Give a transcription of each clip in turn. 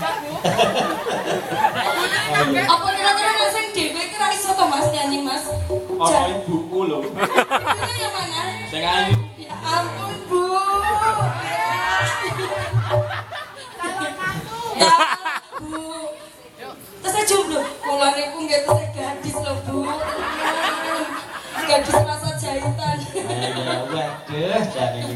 Apa kira-kira Mas sing dhewe iki ra iso to Mas nyanyi Mas? Ono ibuku lho. Ibunya yang mana? Sing ayu. Ya ampun Bu. Ya Bu. Tesih jomblo. Kula niku nggih tesih gadis lho Bu. Gadis rasa jahitan. Waduh, jane iki.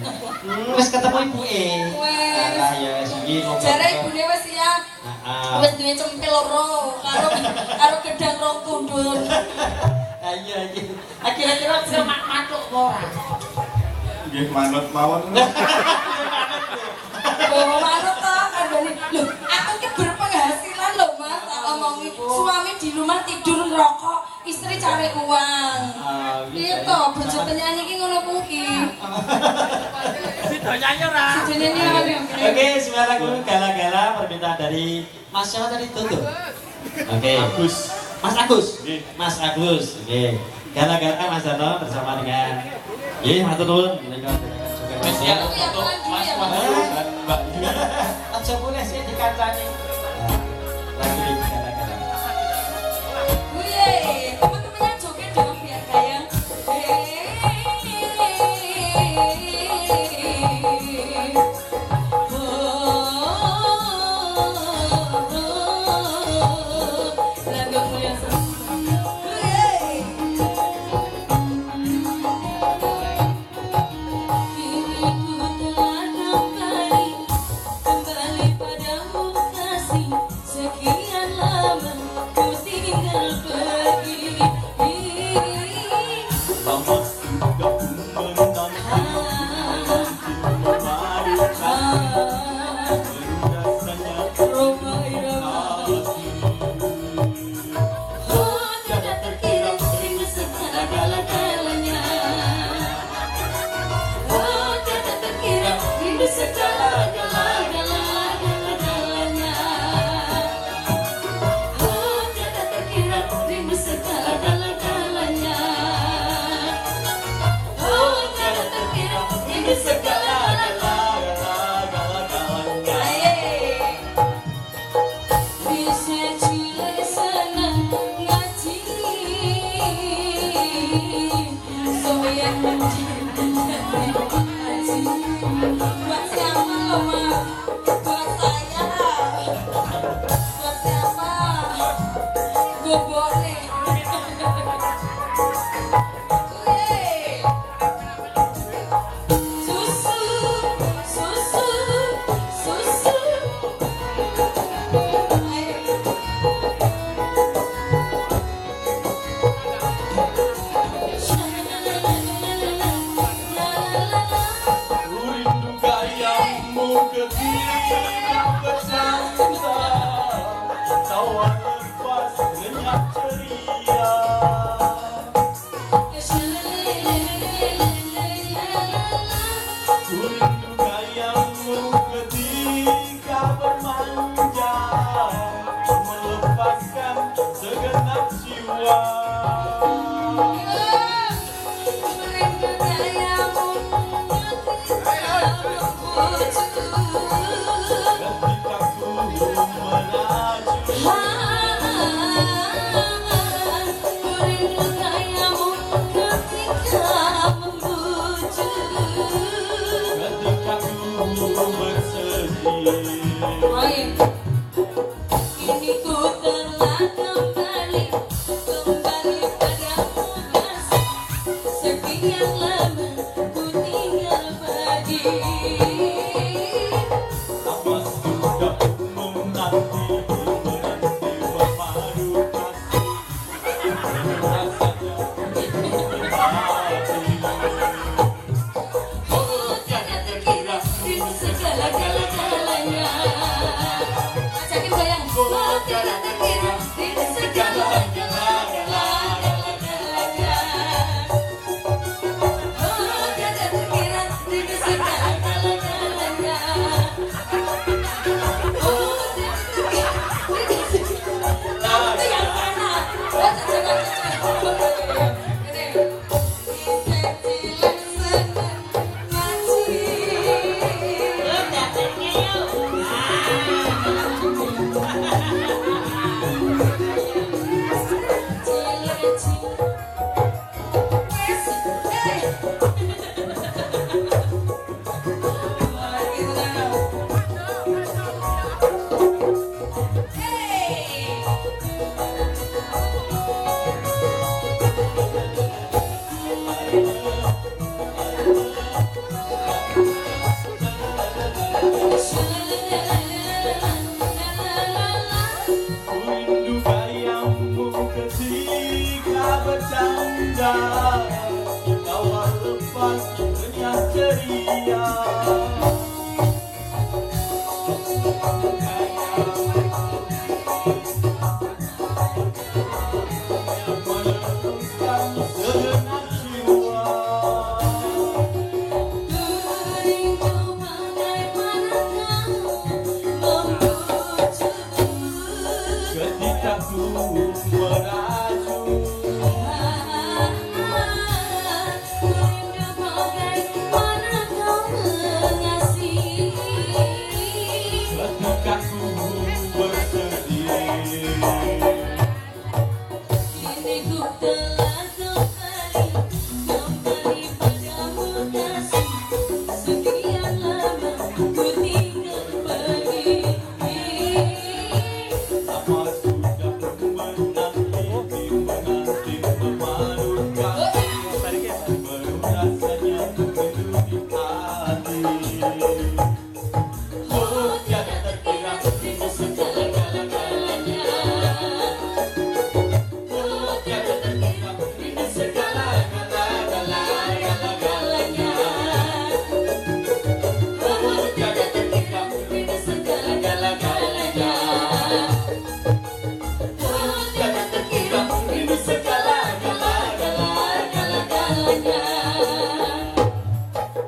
Wis ketemu ibuke. Wes. Lah ya wis iki ngobrol. Jare ibune wis siap. Heeh. Wis duwe cempil loro karo gedang rong kundul. Ayo. Kira-kira bisa matuk apa ora? Nggih manut mawon. Oh, manut to kandhane. Lho, aku ki berpenghasilan lho Mas, tak omongi. Suami di rumah tidur ngerokok, istri cari uang. Iya toh, bojo penyanyi ki ngono kuwi. Sido nyanyi ora? Sido nyanyi ora? Oke, sebentar lagu gala-gala permintaan dari Mas siapa tadi Tutu? Oke. Agus. Mas Agus. Nggih. Mas Agus. Oke. Gala-gala Mas Dono bersama dengan matur nuwun. Wis ya untuk Mas Wahyu dan Mbak Dwi. Aja boleh sih dikancani. Lagu ini gala-gala. Wuye, teman-temannya joget dong biar gayang. Lagu mulia kembali padamu kasih, sekian lama ku tinggal pergi. Lama sudah ku menanti baru rasanya Roma irama, oh tidak terkira rindu segala-galanya. Oh tidak terkira rindu segala-galanya. Oh tidak terkira rindu segala-galanya. Oh tidak terkira rindu segala-galanya. Bisa culai senang ngaji, soyan mencintai ngaji. Buat siapa lo Ma? Buat saya. Buat siapa? Gue boleh. Yeay. Susu, susu, susu. Ku rindu gayamu ketika bersama, tawa lepas lenyap ceria. Ku rindu gayamu ketika bermanja, melepaskan segenap jiwa. Ketika ku menaju, ketika ku bersedih. Ini ku telah kembali Rindu bayangmu ketika bercanda, tawa lepas renyah ceria. Ketika ku meraju, ketika ku bersedih, lama sudah ku menanti memalukan, baru rasanya rindu di hati. Oh, tiada terkira rindu segala-galanya. Oh, tiada terkira rindu segala-galanya. Oh, tiada terkira rindu segala-galanya. Oh, tiada terkira rindu segala-galanya.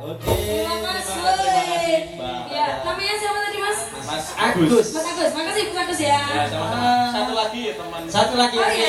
Oke, Terima kasih. Ya, namanya siapa tadi Mas? Mas Agus. Mas Agus, makasih Mas Agus ya. Ya, sama-sama. Satu lagi ya teman. Satu lagi. Oh, iya.